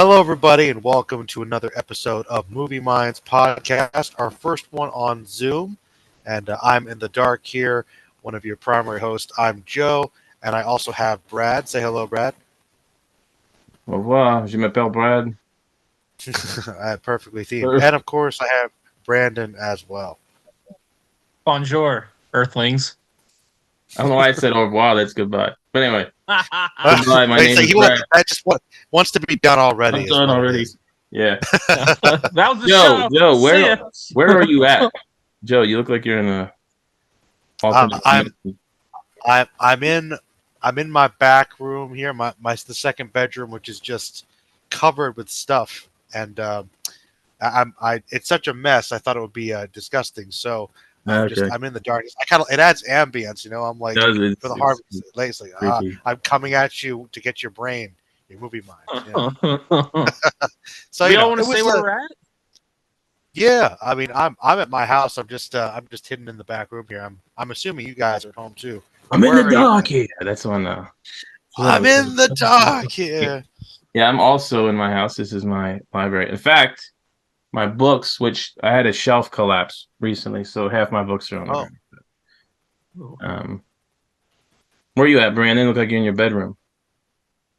Hello, everybody, and welcome to another episode of Movie Minds Podcast, our first one on Zoom. And I'm in the dark here, one of your primary hosts. I'm Joe, and I also have Brad. Say hello, Brad. Au revoir, je m'appelle Brad. Perfectly themed. And of course, I have Brandon as well. Bonjour, Earthlings. I don't know why I said au revoir, that's goodbye. But anyway, goodbye, my name is Brad. I just wants to be done already. I'm done already. Yeah. That was the Joe, show. Joe, where are you at? Joe, you look like you're in a I'm in my back room here, the second bedroom, which is just covered with stuff, and it's such a mess. I thought it would be disgusting. So I'm in the darkness. It adds ambience, I'm like for the harvest. Lately, I'm coming at you to get your brain, your movie mind. So you don't want to say where we're at? Yeah, I mean, I'm at my house. I'm just hidden in the back room here. I'm assuming you guys are at home too. I'm in the dark here. That's one. I'm in the dark here. Yeah, I'm also in my house. This is my library. In fact, my books, which I had a shelf collapse recently, so half my books are on the ground. Where are you at, Brandon? Look like you're in your bedroom.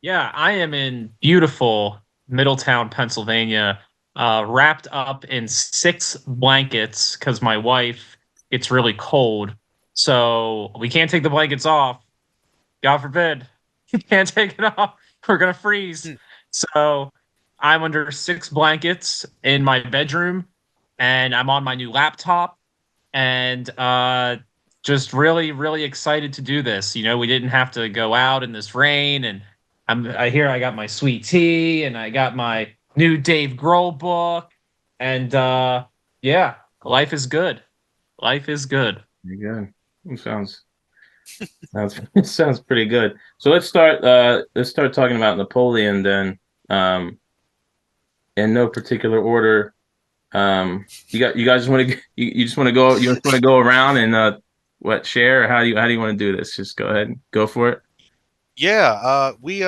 Yeah, I am in beautiful Middletown, Pennsylvania, wrapped up in 6 blankets because my wife gets really cold. So we can't take the blankets off. God forbid. We can't take it off. We're going to freeze. So I'm under 6 blankets in my bedroom, and I'm on my new laptop, and just really, really excited to do this. We didn't have to go out in this rain, and I got my sweet tea, and I got my new Dave Grohl book, and yeah, life is good. Life is good. Very good. It sounds pretty good. So let's start talking about Napoleon then. In no particular order. You guys want to you just want to go around and share, or how do you want to do this? Just go ahead and go for it. Yeah, we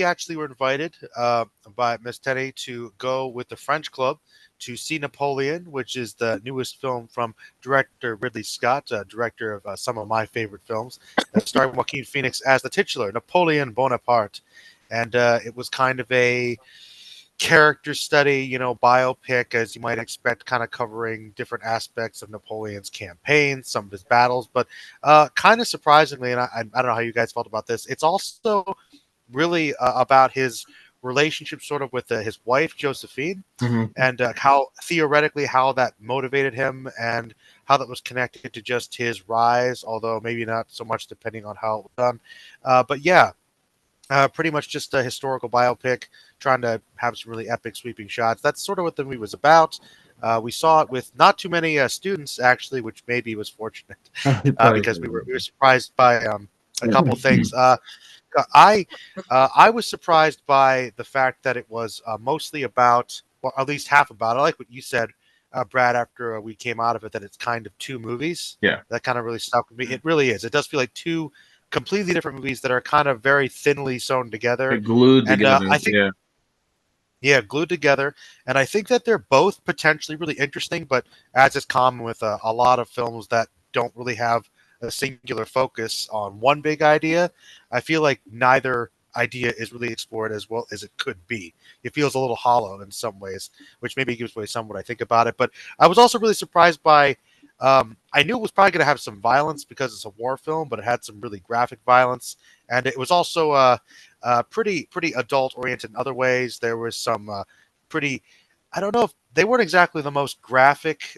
actually were invited by Miss Teddy to go with the French Club to see Napoleon, which is the newest film from director Ridley Scott, director of some of my favorite films, starring Joaquin Phoenix as the titular Napoleon Bonaparte, and it was kind of a character study, biopic, as you might expect, kind of covering different aspects of Napoleon's campaign, some of his battles, but kind of surprisingly, and I don't know how you guys felt about this, it's also really about his relationship sort of with his wife, Josephine, and how that motivated him and how that was connected to just his rise, although maybe not so much depending on how it was done. But yeah, pretty much just a historical biopic, trying to have some really epic sweeping shots. That's sort of what the movie was about. We saw it with not too many students, actually, which maybe was fortunate because we were surprised by a couple things. I was surprised by the fact that it was mostly about, or at least half about. I like what you said, Brad, after we came out of it, that it's kind of 2 movies. Yeah, that kind of really stuck with me. It really is. It does feel like 2 completely different movies that are kind of very thinly sewn together. They're glued together. I think, yeah, glued together. And I think that they're both potentially really interesting, but as is common with a lot of films that don't really have a singular focus on one big idea, I feel like neither idea is really explored as well as it could be. It feels a little hollow in some ways, which maybe gives away some what I think about it. But I was also really surprised by I knew it was probably going to have some violence because it's a war film, but it had some really graphic violence, and it was also pretty adult oriented in other ways. There was some I don't know if they weren't exactly the most graphic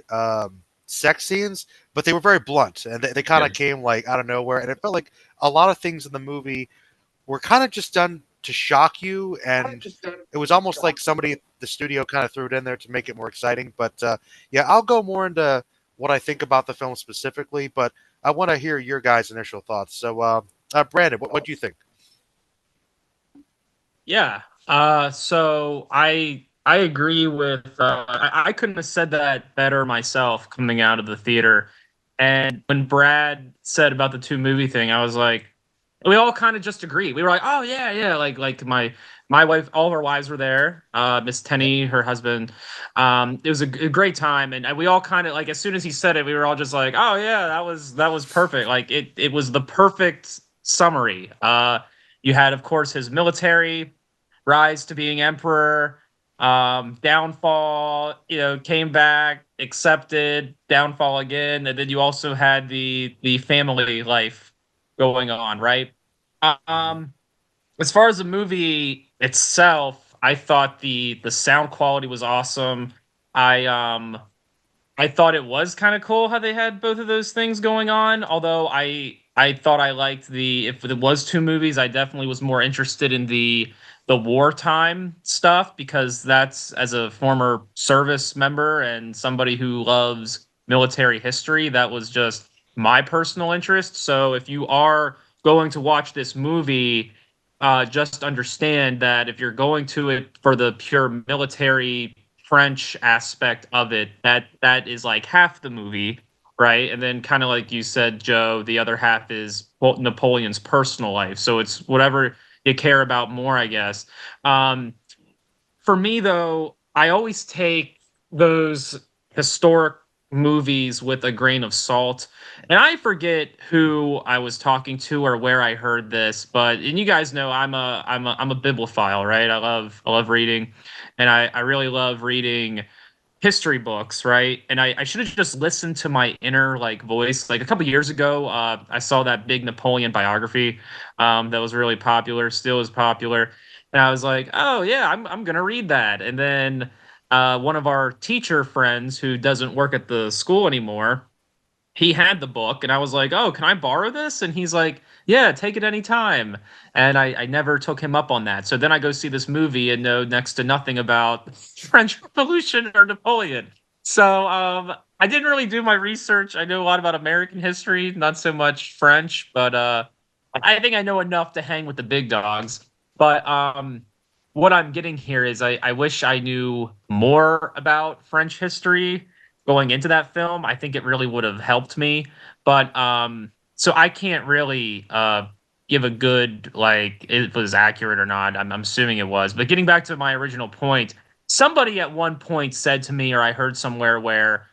sex scenes, but they were very blunt, and they kind of came like out of nowhere, and it felt like a lot of things in the movie were kind of just done to shock you, and it was almost like somebody at the studio kind of threw it in there to make it more exciting. But yeah, I'll go more into what I think about the film specifically, but I want to hear your guys' initial thoughts. So, Brandon, what do you think? Yeah. So I agree with. I couldn't have said that better myself coming out of the theater. And when Brad said about the 2 movie thing, I was like, we all kind of just agreed. We were like, oh yeah, like my My wife, all of our wives were there. Miss Tenney, her husband. It was a great time, and we all kind of like as soon as he said it, we were all just like, "Oh yeah, that was perfect." Like it was the perfect summary. You had, of course, his military rise to being emperor, downfall. Came back, accepted, downfall again, and then you also had the family life going on, right? Um, as far as the movie itself, I thought the sound quality was awesome. I um I thought it was kind of cool how they had both of those things going on. Although I thought I liked the if it was two movies, I definitely was more interested in the wartime stuff because that's as a former service member and somebody who loves military history, that was just my personal interest. So if you are going to watch this movie, just understand that if you're going to it for the pure military French aspect of it, that is like half the movie, right? And then kind of like you said, Joe, the other half is Napoleon's personal life. So it's whatever you care about more, I guess. Um, for me, though, I always take those historic movies with a grain of salt. And I forget who I was talking to or where I heard this, but and you guys know I'm a bibliophile, right? I love reading, and I really love reading history books, right? And I should have just listened to my inner like voice. Like a couple years ago, I saw that big Napoleon biography that was really popular, still is popular. And I was like, oh yeah, I'm gonna read that. And then one of our teacher friends who doesn't work at the school anymore, he had the book and I was like, "Oh, can I borrow this?" And he's like, "Yeah, take it anytime." And I never took him up on that. So then I go see this movie and know next to nothing about French Revolution or Napoleon. So I didn't really do my research. I know a lot about American history, not so much French, but I think I know enough to hang with the big dogs. But what I'm getting here is I wish I knew more about French history going into that film. I think it really would have helped me. But so I can't really give a good like if it was accurate or not. I'm assuming it was. But getting back to my original point, somebody at one point said to me, or I heard somewhere where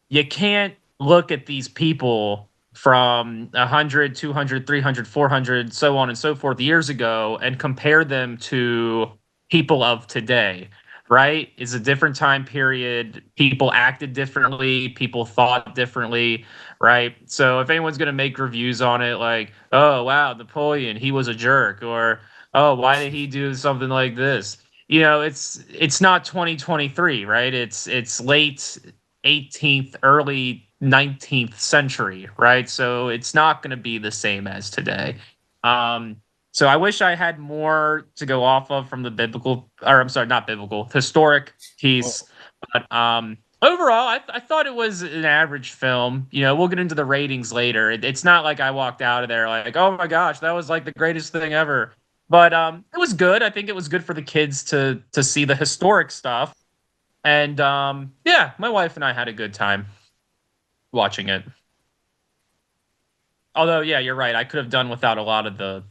you can't look at these people from 100, 200, 300, 400, so on and so forth years ago and compare them to people of today, right? It's a different time period. People acted differently, people thought differently, right? So if anyone's going to make reviews on it like, "Oh, wow, Napoleon, he was a jerk," or "Oh, why did he do something like this?" It's not 2023, right? It's late 18th, early 19th century, right? So it's not going to be the same as today. Um, so I wish I had more to go off of from the biblical, or I'm sorry, not biblical, historic piece. But overall, I thought it was an average film. We'll get into the ratings later. It's not like I walked out of there like, oh my gosh, that was like the greatest thing ever. But it was good. I think it was good for the kids to see the historic stuff. And yeah, my wife and I had a good time watching it. Although, yeah, you're right. I could have done without a lot of the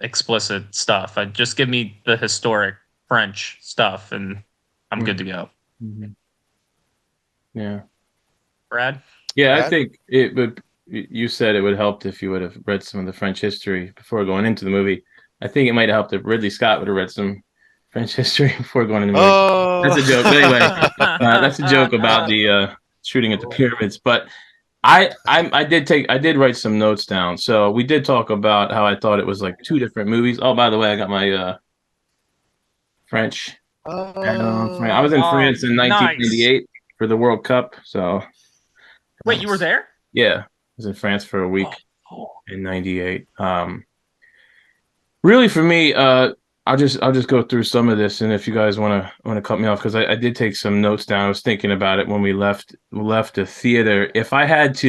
explicit stuff. Just give me the historic French stuff, and I'm good to go. Mm-hmm. Yeah. Brad? Yeah, I Brad? think it would. You said it would help if you would have read some of the French history before going into the movie. I think it might have helped if Ridley Scott would have read some French history before going into the movie. Oh. That's a joke. But anyway, that's a joke about the shooting at the pyramids. But I did write some notes down. So we did talk about how I thought it was like two different movies. Oh, by the way, I got my French. I was in Oh, France in nice. 1998 for the World Cup. So Wait, you were there? yeah, I was in France for a Oh, week cool. in '98. Really, for me, I'll just go through some of this, and if you guys want to cut me off, because I did take some notes down. I was thinking about it when we left the theater. If I was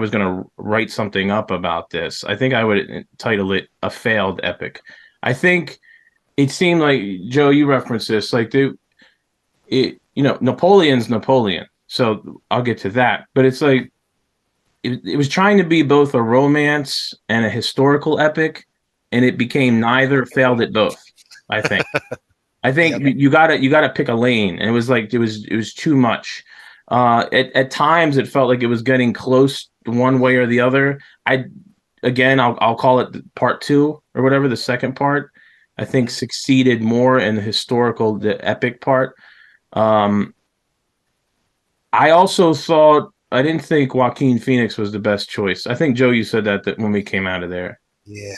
gonna write something up about this, I think I would title it "A Failed Epic." I think it seemed like Joe, you referenced this, like Napoleon's Napoleon. So I'll get to that, but it's like it was trying to be both a romance and a historical epic, and it became neither, failed at both. I think. I think Yep. you gotta pick a lane, and it was like it was too much. At times it felt like it was getting close one way or the other. I'll call it part two or whatever, the second part. I think Mhm. succeeded more in the epic part. Um, I didn't think Joaquin Phoenix was the best choice. I think Joe, you said that when we came out of there. Yeah,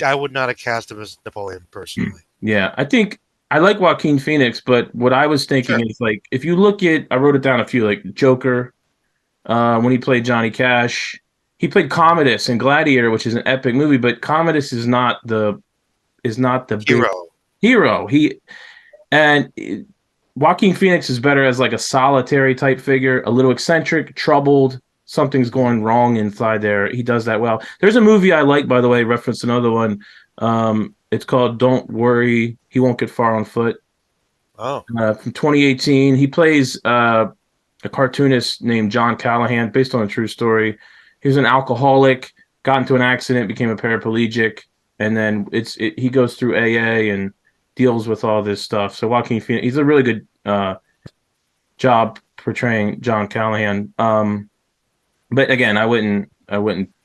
I would not have cast him as Napoleon personally. Yeah, I think I like Joaquin Phoenix, but what I was thinking Sure. is like if you look at, I wrote it down a few, like Joker, when he played Johnny Cash, he played Mhm. Commodus in Gladiator, which is an epic movie, but Commodus is not the big Hero. hero. And Joaquin Phoenix is better as like a solitary type figure, a little eccentric, troubled. Something's Mhm. going wrong inside there. He does that well. There's a movie I like, by the way, reference another one. It's called Don't Worry, He Won't Get Far on Foot, Oh. from 2018. He plays a cartoonist named John Callahan, based on a true story. He was an alcoholic, got into an accident, became a paraplegic, and then he goes through AA and deals with all this stuff. So Joaquin Phoenix, he's a really good job portraying John Callahan. But again, I wouldn't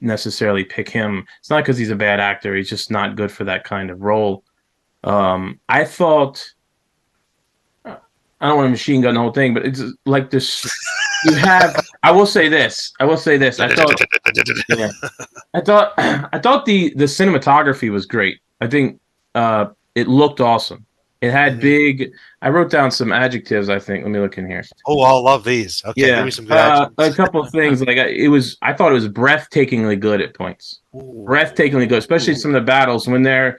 necessarily pick him. It's not because he's a bad actor; he's just not good for that kind of role. I thought I don't want to machine gun the whole thing, but it's like this. You have. I will say this. I will say this. I thought. Yeah. I thought the cinematography was great. I think it looked awesome. It had Mhm. big. I wrote down some adjectives. I think. Let me look in here. Oh, I'll love these. Okay, give Yeah, me some good adjectives. a couple of things. Like I thought it was breathtakingly good at points. Breathtakingly good, especially Ooh. some of the battles when they're.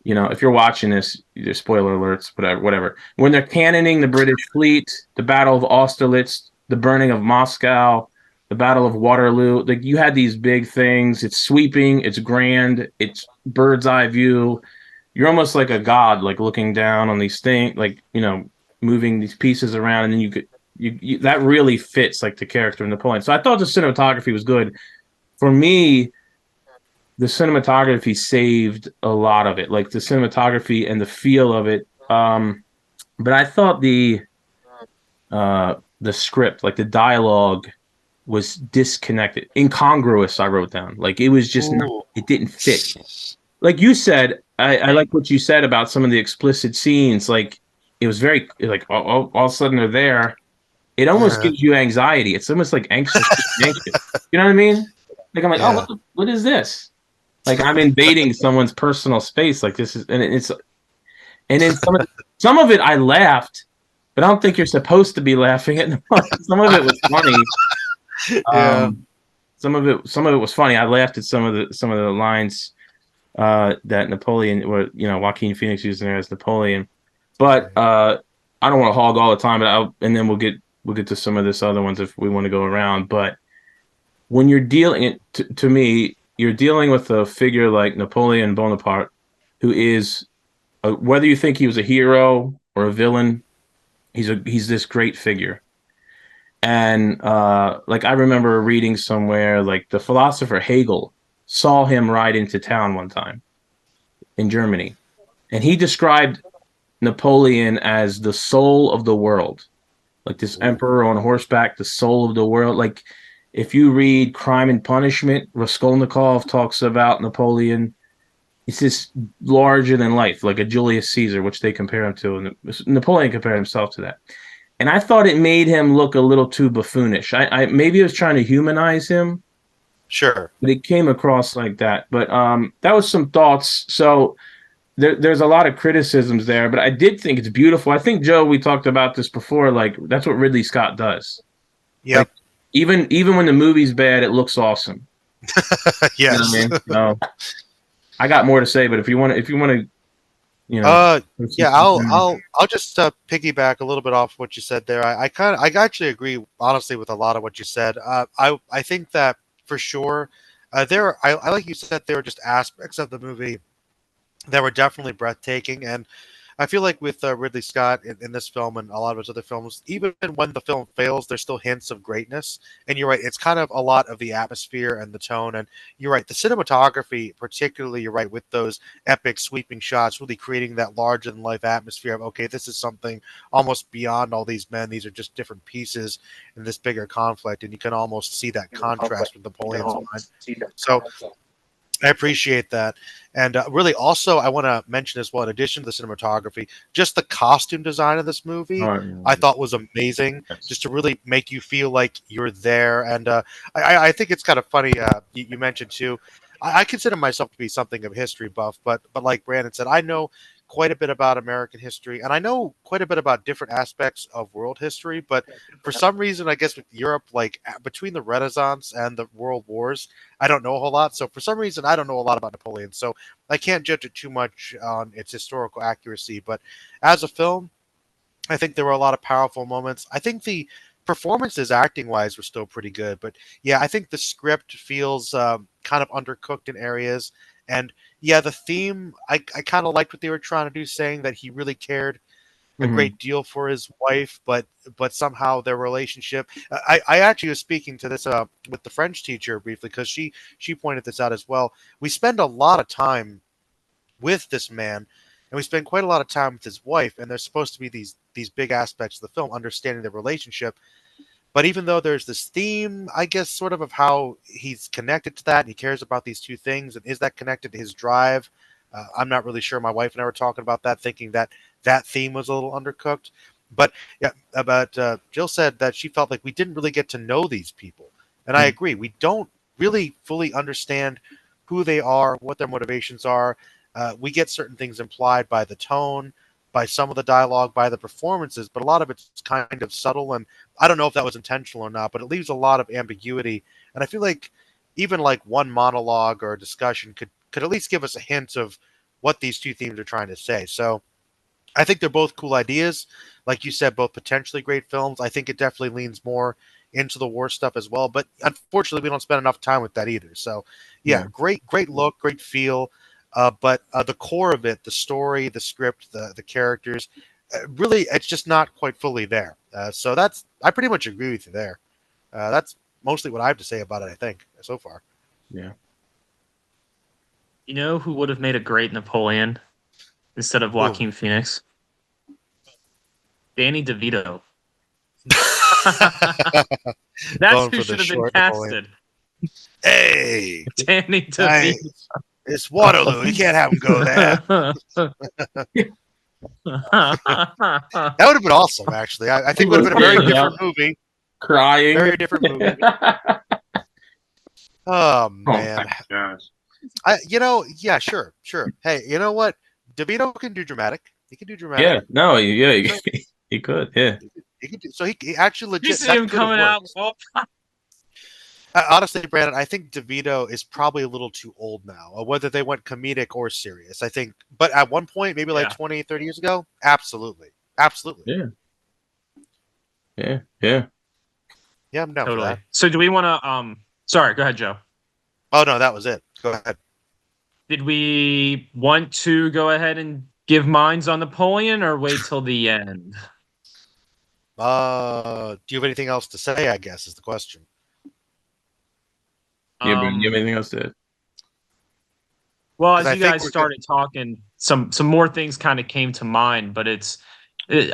If you're watching this, either spoiler alerts, whatever. When they're cannoning the British fleet, the Battle of Austerlitz, the burning of Moscow, the Battle of Waterloo, like you had these big things. It's sweeping, it's grand, it's bird's eye view. You're almost like a god, like looking down on these things, like moving these pieces around, and then you that really fits like the character of Napoleon. So I thought the cinematography was good. For me, the cinematography saved a lot of it, like the cinematography and the feel of it. But I thought the script, like the dialogue, was disconnected, incongruous. I wrote down like it was just not, Ooh. it didn't fit. Like you said, I like what you said about some of the explicit scenes. Like it was very like all of a sudden they're there. It almost Uh-huh. gives you anxiety. It's almost like anxious. Anxious. You know what I mean? Like I'm like, oh, Yeah. what is this? Like I'm invading someone's personal space. Like this is, and then some of it I laughed, but I don't think you're supposed to be laughing at. Some of it was funny. Yeah. Um, some of it was funny. I laughed at some of the lines that Napoleon, or Joaquin Phoenix used in there as Napoleon. But I don't want to hog all the time. And then we'll get to some of this other ones if we want to go around. But when you're dealing to me, you're dealing with a figure like Napoleon Bonaparte, who is whether you think he was a hero or a villain, he's this great figure. And like I remember reading somewhere, like the philosopher Hegel saw him ride into town one time in Germany, and he described Napoleon as the soul of the world, like this Ooh. emperor on horseback, the soul of the world. Like if you read Crime and Punishment, Raskolnikov talks about Napoleon. It's this larger than life, like a Julius Caesar, which they compare him to, and Napoleon compared himself to that. And I thought it made him look a little too buffoonish. I maybe it was trying to humanize him, Sure. but it came across like that. But that was some thoughts. So there's a lot of criticisms there, but I did think it's beautiful. I think Joe, we talked about this before. Like that's what Ridley Scott does. Like Yep. even when the movie's bad, it looks awesome. You know what I Yes. mean? So I got more to say, but if you want to, you know, Uh, proceed yeah, from I'll just piggyback a little bit off what you said there. I actually agree honestly with a lot of what you said. I think that for sure, I like you said there were just aspects of the movie that were definitely breathtaking, and I feel like with Ridley Scott in this film and a lot of his other films, even when the film fails, there's still hints of greatness. And you're right, it's kind of a lot of the atmosphere and the tone. And you're right, the cinematography, particularly, you're right, with those epic sweeping shots, really creating that larger than life atmosphere of, okay, this is something almost beyond all these men. These are just different pieces in this bigger conflict. And you can almost see that contrast with Napoleon's mind. So I appreciate that. And really, also, I want to mention as well, in addition to the cinematography, just the costume design of this movie, Oh, I thought was amazing, yes. just to really make you feel like you're there. And I think it's kind of funny. You mentioned too. I consider myself to be something of a history buff, but like Brandon said, I know quite a bit about American history, and I know quite a bit about different aspects of world history. But for some reason, I guess with Europe, like between the Renaissance and the World Wars, I don't know a whole lot. So for some reason, I don't know a lot about Napoleon. So I can't judge it too much on its historical accuracy. But as a film, I think there were a lot of powerful moments. I think the performances, acting wise, were still pretty good. But yeah, I think the script feels kind of undercooked in areas. And yeah, the theme, I kind of liked what they were trying to do, saying that he really cared a Hmm. great deal for his wife, but somehow their relationship. I actually was speaking to this with the French teacher briefly because she pointed this out as well. We spend a lot of time with this man, and we spend quite a lot of time with his wife, and there's supposed to be these big aspects of the film, understanding the relationship. But even though there's this theme, I guess, sort of how he's connected to that, and he cares about these two things, and is that connected to his drive? I'm not really sure. My wife and I were talking about that, thinking that that theme was a little undercooked. But yeah, about Jill said that she felt like we didn't really get to know these people, and I agree. We don't really fully understand who they are, what their motivations are. We get certain things implied by the tone, by some of the dialogue, by the performances, but a lot of it's kind of subtle, and I don't know if that was intentional or not, but it leaves a lot of ambiguity. And I feel like even like one monologue or a discussion could at least give us a hint of what these two themes are trying to say. So I think they're both cool ideas. Like you said, both potentially great films. I think it definitely leans more into the war stuff as well. But unfortunately, we don't spend enough time with that either. So, yeah, Yeah. great look, great feel. But the core of it, the story, the script, the characters, really, it's just not quite fully there. So I pretty much agree with you there. That's mostly what I have to say about it. I think so far. Yeah. You know who would have made a great Napoleon instead of Who? Joaquin Phoenix? Danny DeVito. That's Going who for the should have been short Napoleon. casted. Hey, Danny I, DeVito. it's Waterloo. You can't have him go there. That would have been awesome, actually. I He think it would have was been a very standing different up, movie. crying. Very different movie. Oh Oh my man, gosh. yeah, sure. Hey, you know what? DeVito can do dramatic. He can do dramatic. Yeah. No. Yeah. So He could. Yeah. he can do. So he actually You legit see that him could have coming out. worked. Oh, Honestly, Brandon, I think DeVito is probably a little too old now. Whether they went comedic or serious, I think. But at one point, maybe like yeah, 20, 30 years ago, absolutely, absolutely. Yeah. Yeah. Yeah. Yeah, I'm down for totally. that. So do we want to? Sorry, go ahead, Joe. Oh no, that was it. Go ahead. Did we want to go ahead and give minds on Napoleon, or wait till the end? Do you have anything else to say? I guess is the question. Yeah. But you have Um, anything else to? well, Because as I you think guys we're good. started talking, some more things kind of came to mind, but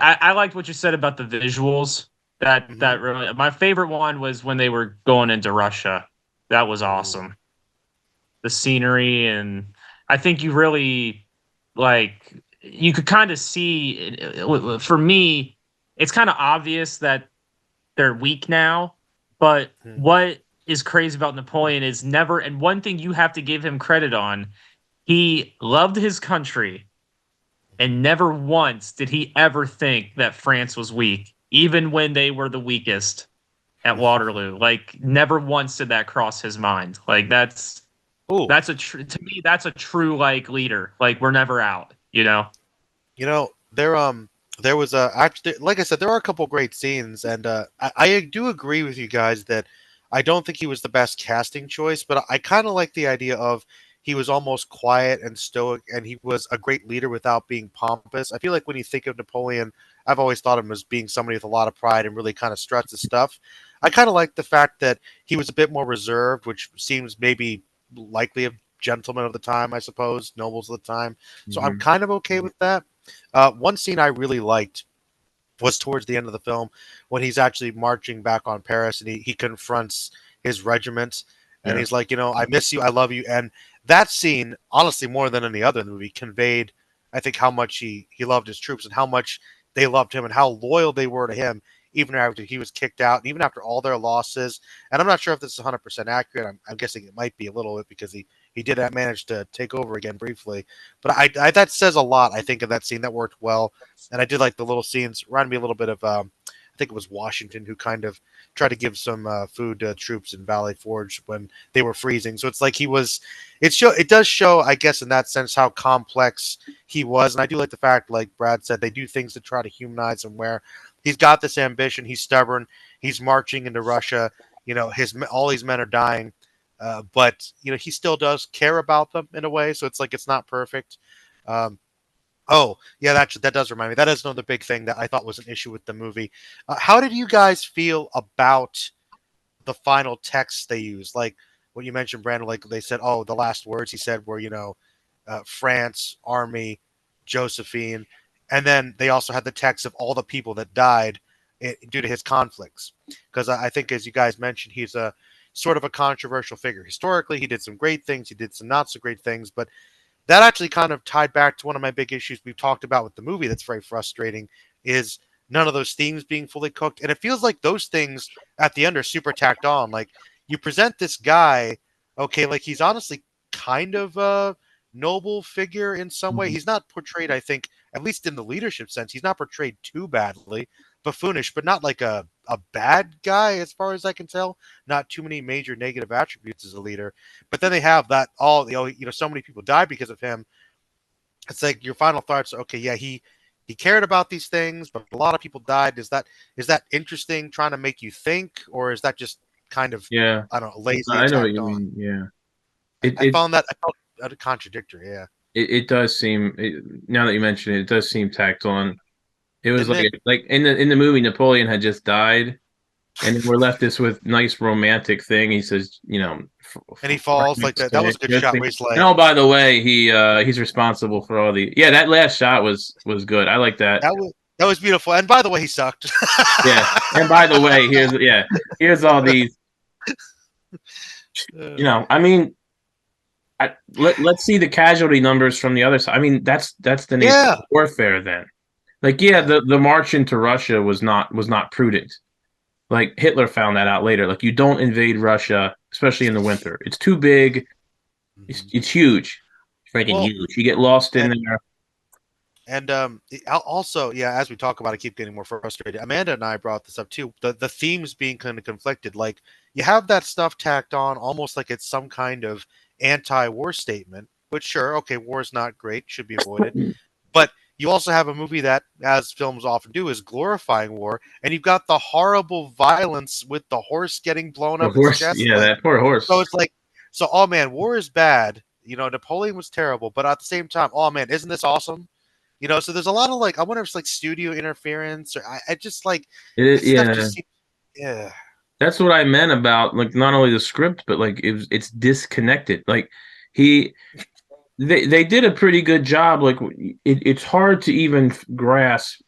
I liked what you said about the visuals. Hmm. That really my favorite one was when they were going into Russia. That was Ooh. awesome. The scenery, and I think you really like you could kind of see for me it's kind of obvious that they're weak now, but Hmm. what is crazy about Napoleon is never, and one thing you have to give him credit on, he loved his country, and never once did he ever think that France was weak, even when they were the weakest at Waterloo. Like never once did that cross his mind. Like Ooh. that's to me that's a true like leader. Like we're never out, you know. There was a actually, like I said, there are a couple great scenes, and I do agree with you guys that I don't think he was the best casting choice, but I kind of like the idea of he was almost quiet and stoic, and he was a great leader without being pompous. I feel like when you think of Napoleon, I've always thought of him as being somebody with a lot of pride and really kind of struts his stuff. I kind of like the fact that he was a bit more reserved, which seems maybe likely of gentlemen of the time, I suppose, nobles of the time. So I'm Mhm. kind of okay with that. One scene I really liked was towards the end of the film when he's actually marching back on Paris and he confronts his regiment and Yeah. he's like, I miss you, I love you. And that scene, honestly, more than any other in the movie, conveyed, I think, how much he loved his troops and how much they loved him and how loyal they were to him, even after he was kicked out and even after all their losses. And I'm not sure if this is 100% accurate. I'm guessing it might be a little bit because he did manage to take over again briefly. But I that says a lot, I think, of that scene. That worked well. And I did like the little scenes. Reminded me a little bit of, I think it was Washington who kind of tried to give some food to troops in Valley Forge when they were freezing. So it's like he was. It does show, I guess, in that sense, how complex he was. And I do like the fact, like Brad said, they do things to try to humanize him. Where he's got this ambition, he's stubborn, he's marching into Russia. His all these men are dying, but he still does care about them in a way. So it's like it's not perfect. Um, Oh, yeah, that does remind me. That is another big thing that I thought was an issue with the movie. How did you guys feel about the final text they used? Like what you mentioned, Brandon, like they said, oh, the last words he said were, France, Army, Josephine. And then they also had the text of all the people that died due to his conflicts. Because I think, as you guys mentioned, he's a sort of a controversial figure. Historically, he did some great things, he did some not so great things, but that actually kind of tied back to one of my big issues we've talked about with the movie that's very frustrating is none of those themes being fully cooked. And it feels like those things at the end are super tacked on. Like you present this guy, okay, like he's honestly kind of a noble figure in some way. Mhm. He's not portrayed, I think, at least in the leadership sense, he's not portrayed too badly. Buffoonish, but not like a bad guy as far as I can tell. Not too many major negative attributes as a leader. But then they have that all so many people died because of him. It's like your final thoughts are, okay, yeah, he cared about these things, but a lot of people died. Is that interesting, trying to make you think, or is that just kind of, Yeah. I don't know, lazy I know what attacked you on? mean. Yeah. I, It I it found that I felt contradictory. Yeah, it does seem now that you mention it, it does seem tacked on. It was didn't it? like in the movie Napoleon had just died, and then we're left this with nice romantic thing. He says, And he falls like that. That was a good shot where he's and like, oh, by the way, he's responsible for all the that last shot was good. I like that. that was beautiful. And by the way, he sucked. Yeah, and by the way, here's all these. I mean, let's see the casualty numbers from the other side. I mean, that's the nature Yeah, of warfare then. Like, yeah, yeah. the march into Russia was not prudent. Like Hitler found that out later. Like you don't invade Russia, especially in the winter. It's too big. It's Mhm. it's huge, freaking Well, huge. You get lost in and there. also, yeah, as we talk about, I keep getting more frustrated. Amanda and I brought this up too. The themes being kind of conflicted. Like you have that stuff tacked on, almost like it's some kind of anti-war statement. Which sure, okay, war is not great, should be avoided. But you also have a movie that, as films often do, is glorifying war, and you've got the horrible violence with the horse getting blown The up its horse, chest. yeah, Like that poor so, horse. it's like oh man, war is bad. Napoleon was terrible, but at the same time, oh man, isn't this awesome? So there's a lot of like, I wonder if it's like studio interference or I just like this stuff Yeah, just seems, yeah. that's what I meant about like not only the script, but like it's disconnected. Like he they did a pretty good job. Like it's hard to even grasp,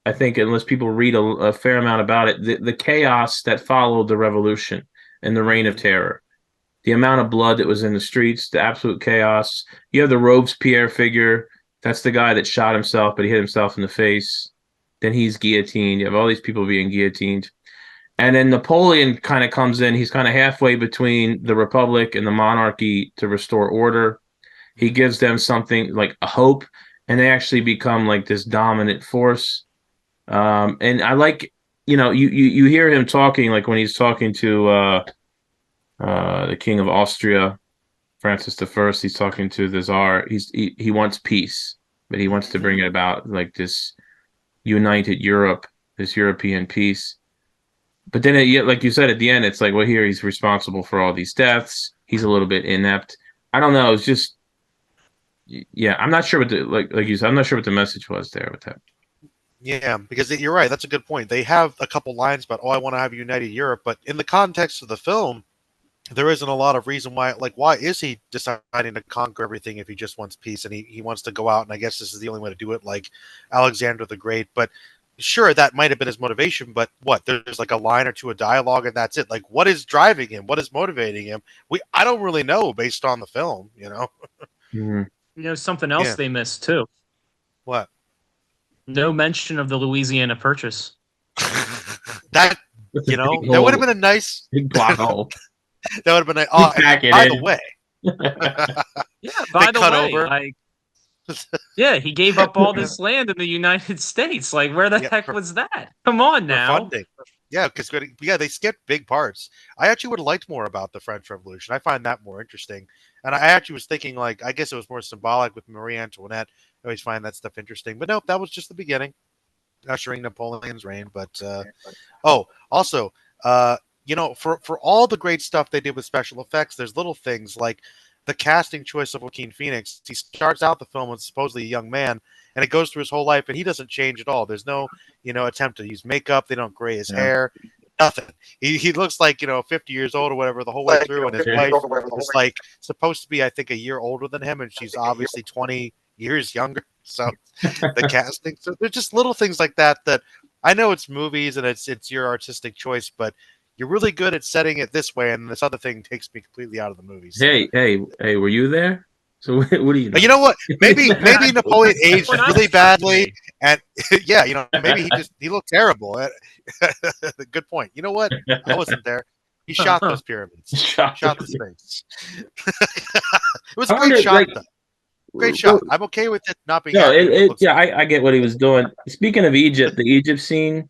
I think, unless people read a fair amount about it. The chaos that followed the revolution and the reign of Hmm. terror, the amount of blood that was in the streets, the absolute chaos. You have the Robespierre figure. That's the guy that shot himself, but he hit himself in the face. Then he's guillotined. You have all these people being guillotined. And then Napoleon kind of comes in. He's kind of halfway between the Republic and the monarchy to restore order. He Hmm. gives them something like a hope, and they actually become like this dominant force. And I like, you hear him talking like when he's talking to the King of Austria, Francis I. He's talking to the Tsar. He wants peace, but he wants to bring it about like this united Europe, this European peace. But then, like you said at the end, it's like, well, here he's responsible for all these deaths. He's a little bit inept. I don't know. It's just, yeah, I'm not sure what the like you said. I'm not sure what the message was there with that. Yeah, because you're right. That's a good point. They have a couple lines about, "Oh, I want to have a united Europe," but in the context of the film, there isn't a lot of reason why. Like, why is he deciding to conquer everything if he just wants peace and he wants to go out? And I guess this is the only way to do it, like Alexander the Great. But sure, that might have been his motivation. But what? There's like a line or two of dialogue, and that's it. Like, what is driving him? What is motivating him? I don't really know based on the film. Mhm. Something else Yeah. they missed too. What? No mention of the Louisiana Purchase. That That's a big that would have hole, been a nice. big plot hole. That would have been. Oh, Pack it by the in. way, Yeah, they by the cut way, over. like, yeah, he gave up all this land in the United States. Like, where the Yeah, heck was that? Come on for now. funding. Yeah, because they skipped big parts. I actually would have liked more about the French Revolution. I find that more interesting. And I actually was thinking, like, I guess it was more symbolic with Marie Antoinette. I always find that stuff interesting. But nope, that was just the beginning, ushering Napoleon's reign. But also, for all the great stuff they did with special effects, there's little things like the casting choice of Joaquin Phoenix. He starts out the film as supposedly a young man, and it goes through his whole life, and he doesn't change at all. There's no, attempt to use makeup. They don't gray his Yeah. hair. Nothing. He looks like 50 years old or whatever the whole way through, and his wife is like supposed to be, I think, a year older than him, and she's obviously 20 years younger. So the casting. So there's just little things like that I know it's movies and it's your artistic choice, but you're really good at setting it this way, and this other thing takes me completely out of the movie. So. Hey, were you there? So what do you know? You know what? Maybe Napoleon aged When I really was badly, 13. and yeah, maybe he looked terrible. Good point. You know what? I wasn't there. He shot those pyramids. Shot Shot the- the Sphinx. It was a How great did, shot, like, though. Great shot. I'm okay with it not being no, accurate. It looks yeah, I get what he was doing. Speaking of Egypt, the Egypt scene.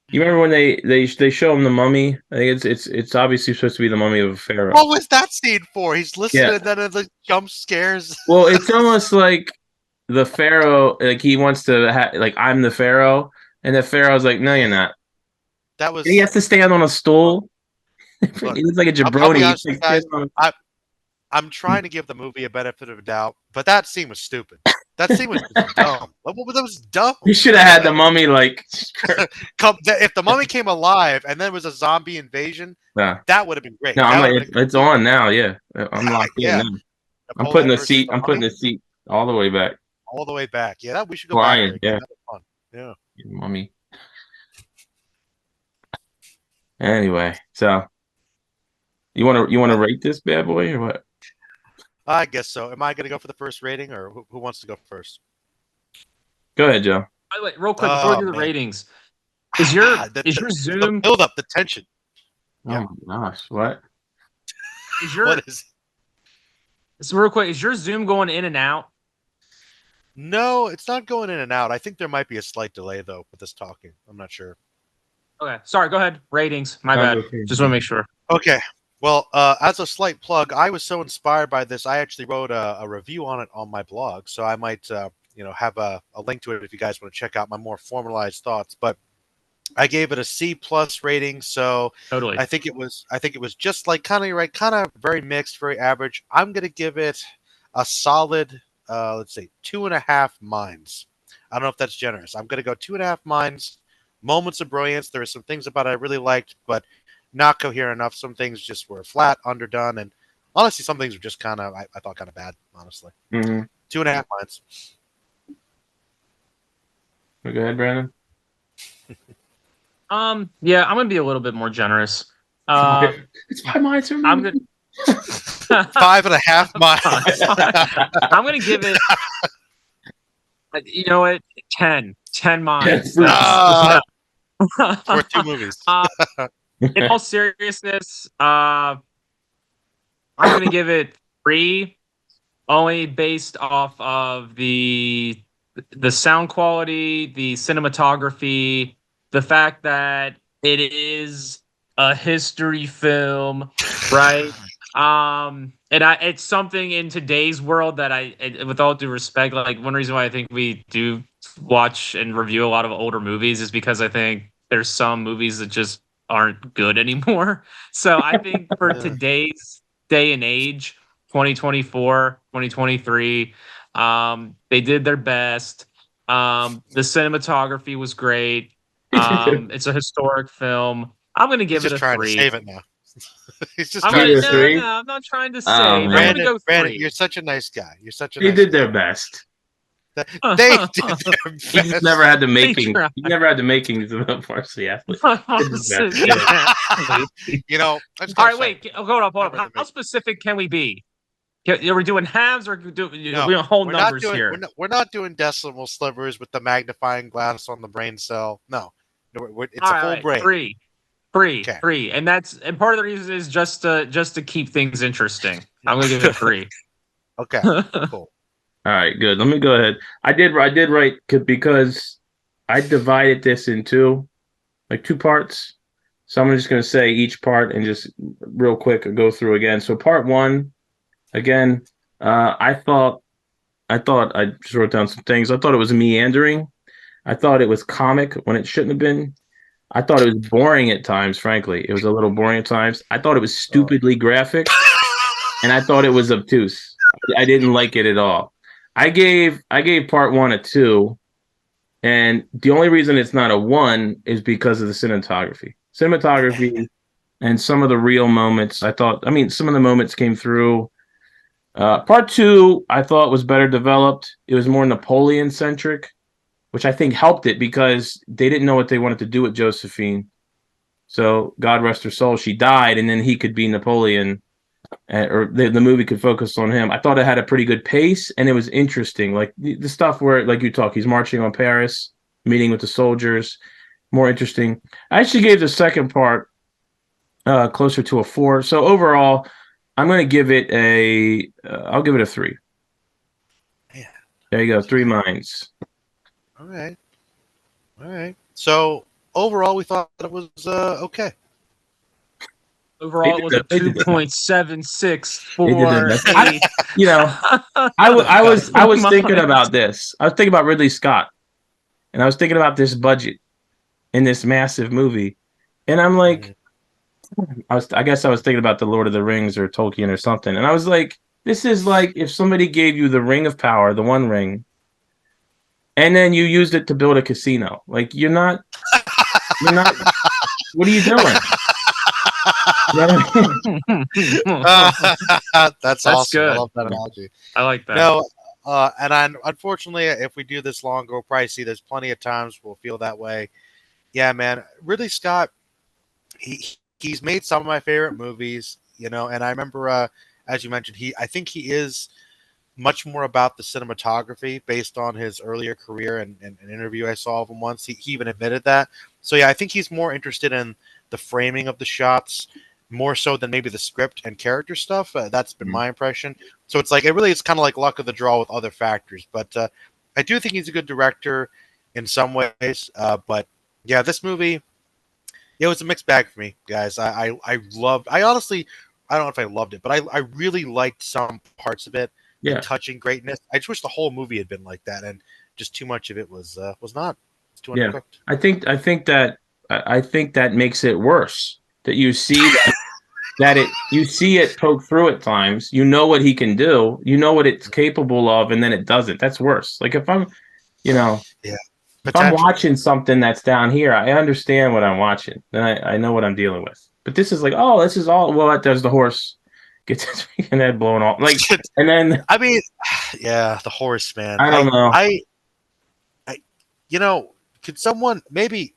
You remember when they show him the mummy? I think it's obviously supposed to be the mummy of a pharaoh. What was that scene for? He's listening, Yeah. and then it like jump scares. Well, it's almost like the pharaoh, like he wants to like I'm the pharaoh, and the pharaoh's like, no, you're not. That was. And he has to stand on a stool. Look, He looks like a I'll be jabroni. honest with you guys. I'm trying to give the movie a benefit of a doubt, but that scene was stupid. That scene was just dumb. That was dumb. You should have had the mummy like. If the mummy came alive and then it was a zombie invasion, Nah. that would have been great. No, That I'm would like, have been it's on now. Yeah, I'm locked yeah. in. Now. I'm Napoleon putting the versus seat. I'm putting mummy the seat all the way back. all the way back. Yeah, we should go Flying, back there yeah. again. That was fun. Yeah. Mummy. Anyway, so you want to rate this bad boy or what? I guess so. Am I going to go for the first rating, or who wants to go first? Go ahead, Joe. By the way, real quick before we do the man. is your the Zoom build up, the tension? Yeah. Oh my gosh, what? is your What is? so real quick, is your Zoom going in and out? No, it's not going in and out. I think there might be a slight delay though with this talking. I'm not sure. Okay, sorry, go ahead. Ratings. My bad. Okay. Just want to make sure. Okay. Well, as a slight plug, I was so inspired by this, I actually wrote a review on it on my blog. So I might, have a link to it if you guys want to check out my more formalized thoughts. But I gave it a C plus rating. So Totally. I think it was just like kind of very mixed, very average. I'm gonna give it a solid, let's say 2.5 minds. I don't know if that's generous. I'm gonna go 2.5 minds. Moments of brilliance. There were some things about it I really liked, but not coherent enough. Some things just were flat, underdone, and honestly, some things were just kind of I thought kind of bad. Honestly, Mm-hmm. 2.5 minds. Go ahead, Brandon. Yeah, I'm gonna be a little bit more generous. It's 5 minds. I'm gonna 5.5 minds. I'm gonna give it. You know what? 10 minds. For 2 movies. In all seriousness, I'm gonna give it 3, only based off of the sound quality, the cinematography, the fact that it is a history film, right? And it's something in today's world that with all due respect, like one reason why I think we do watch and review a lot of older movies is because I think there's some movies that just aren't good anymore. So I think for today's day and age, 2024, 2023. They did their best. The cinematography was great. It's a historic film. I'm going to He's give it just a trying to 3. save it now. He's just I'm trying gonna to Give it a save no, it. no. 3. I'm not trying to Oh save. I'm man, gonna Brandon, go Brandon, 3. you're such a nice guy. You're such a they nice did guy. their best. They did their He just never had best. the They making. tried. He never had the makings of a varsity athlete. Did his best. You know, I just All gotta right, say, wait. Hold up, hold never up. the How make. specific can we be? Are we doing halves or No, we whole we're not numbers doing here? we're not doing decimal slivers with the magnifying glass on the brain cell. No, no, it's a All full right, brain. 3, 3, Okay. 3, and part of the reason is just to keep things interesting. I'm gonna give it a 3. Okay. Cool. All right, good. Let me go ahead. I did write because I divided this into like 2 parts. So I'm just going to say each part and just real quick go through again. So part 1, again, I thought I just wrote down some things. I thought it was meandering. I thought it was comic when it shouldn't have been. I thought it was boring at times, frankly. It was a little boring at times. I thought it was Oh. stupidly graphic, and I thought it was obtuse. I didn't like it at all. I gave part 1 a 2, and the only reason it's not a 1 is because of the cinematography. Cinematography and some of the real moments. I mean, some of the moments came through. Part 2, I thought was better developed. It was more Napoleon centric, which I think helped it because they didn't know what they wanted to do with Josephine. So God rest her soul, she died, and then he could be Napoleon, or the movie could focus on him. I thought it had a pretty good pace, and it was interesting. Like the stuff where, like you talk, he's marching on Paris, meeting with the soldiers, more interesting. I actually gave the second part closer to a 4. So overall, I'm going to give it I'll give it a 3. Man. There you go, 3 minds. All right. All right. So overall, we thought it was okay. Overall, it was a They did their best. 2.764. You know, I was thinking about this. I was thinking about Ridley Scott, and I was thinking about this budget in this massive movie, and I'm like, I guess I was thinking about the Lord of the Rings or Tolkien or something, and I was like, this is like if somebody gave you the Ring of Power, the One Ring, and then you used it to build a casino. Like you're not. What are you doing? That's That's awesome. I good. love that analogy. I like that. No, unfortunately, if we do this longer, we'll probably see there's plenty of times we'll feel that way. Yeah, man. Ridley Scott, he's made some of my favorite movies, and I remember, as you mentioned, I think he is much more about the cinematography based on his earlier career and an interview I saw of him once. He even admitted that. So yeah, I think he's more interested in the framing of the shots more so than maybe the script and character stuff. That's been my impression. So it's like it's kind of like luck of the draw with other factors. But I do think he's a good director in some ways. But yeah, this movie, it was a mixed bag for me, guys. I honestly, I don't know if I loved it, but I really liked some parts of it. The Yeah, touching greatness. I just wish the whole movie had been like that, and just too much of it was not. It's too yeah. undercooked. I think that makes it worse. That you see you see it poke through at times. You know what he can do. You know what it's capable of, and then it doesn't. That's worse. Like you know, Yeah, if I'm potentially. watching something that's down here, I understand what I'm watching. Then I know what I'm dealing with. But this is like, oh, this is all. Well, there's the horse gets his freaking head blown off. Like, and then I mean, yeah, the horse man. I don't know. I, could someone maybe?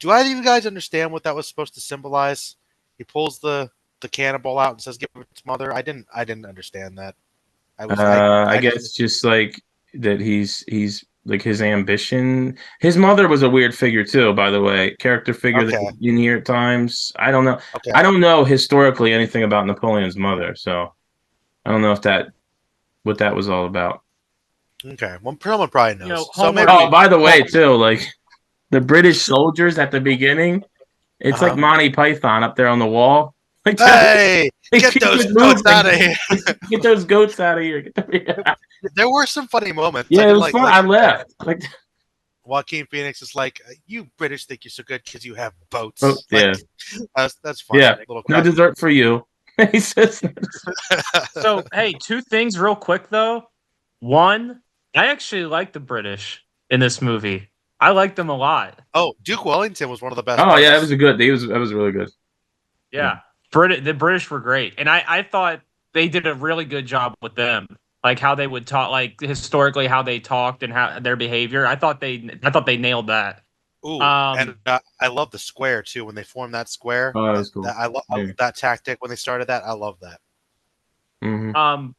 Do either of you guys understand what that was supposed to symbolize? He pulls the cannonball out and says, "Give it to mother." I didn't understand that. I I just guess just like that he's like his ambition. His mother was a weird figure too, by the way. Character figure that okay, you hear at times. I don't know. okay, I don't know historically anything about Napoleon's mother, so I don't know if that what that was all about. okay. Well, someone probably knows. So Homework. maybe Oh, by the way, well, too, like the British soldiers at the beginning, it's like uh-huh. Monty Python up there on the wall. Like, Hey, get keep those it goats moving. out of here. Get those goats out of here. There were some funny moments. I Yeah, it didn't was fun. like I you said, laughed. Like, Joaquin Phoenix is like, you British think you're so good because you have oh, boats. Like yeah, that's funny. yeah. Little No crack. dessert for you. He says, So, hey, two things real quick though. One, I actually like the British in this movie. I like them a lot. Oh, Duke Wellington was one of the best "Oh yeah, it parts. was a good. That was really good." Yeah. The British were great. And I thought they did a really good job with them. Like how they would talk, like historically how they talked and how their behavior. I thought they nailed that. Ooh, and Um I love the square too when they formed that square. Oh, that was cool. That I love Yeah. that tactic when they started that. I love that. Mm-hmm.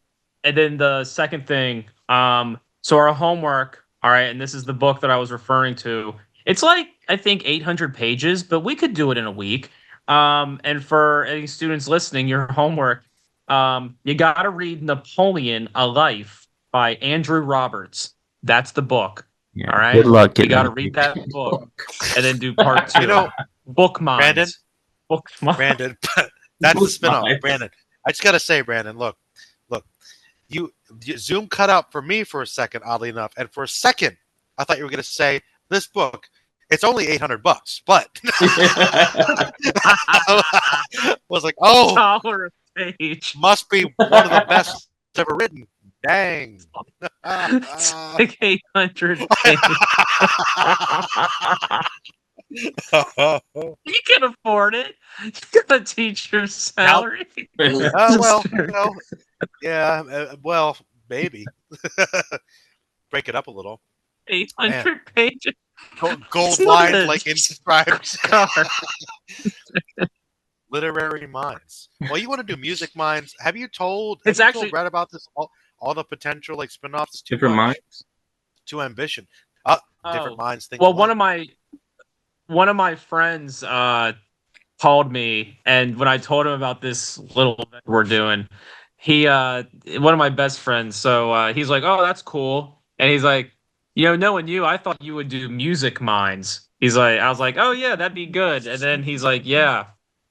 and then the second thing, so our homework, all right, and this is the book that I was referring to. It's like I think 800 pages, but we could do it in a week. And for any students listening, your homework, you got to read Napoleon: A Life by Andrew Roberts. That's the book. Yeah. All right. Good luck You getting got to that read that book and then do part two. You know, Book Brandon, minds. Book minds. Brandon, that's the spinoff. Nice. Brandon, I just gotta say, Brandon, look, you Zoom cut out for me for a second, oddly enough, and for a second, I thought you were gonna say this book. It's only $800, but I was like, oh, $1 a page. must be one of the best ever written. Dang. It's like 800 pages. You can afford it. You got a teacher's salary. Well, yeah, well, maybe. Break it up a little. 800 pages. Gold not lines a- like inscribed. Car. Literary minds. Well, you want to do music minds? Have you told? It's have you actually- told Brett about this? All the potential like spinoffs. Too Different much. minds. Too ambition. Different Oh. minds. Think Well, alike. one of my friends called me, and when I told him about this little event we're doing, he one of my best friends, so he's like, "Oh, that's cool," and he's like, knowing you, I thought you would do music minds. He's like, I was like, "Oh yeah, that'd be good," and then he's like, "Yeah,"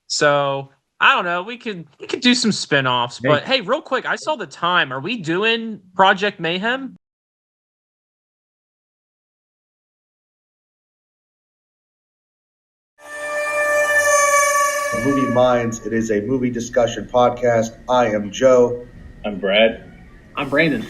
so. I don't know. We could do some spin-offs, but hey, real quick, I saw the time. Are we doing Project Mayhem? Movie Minds. It is a movie discussion podcast. I am Joe. I'm Brad. I'm Brandon.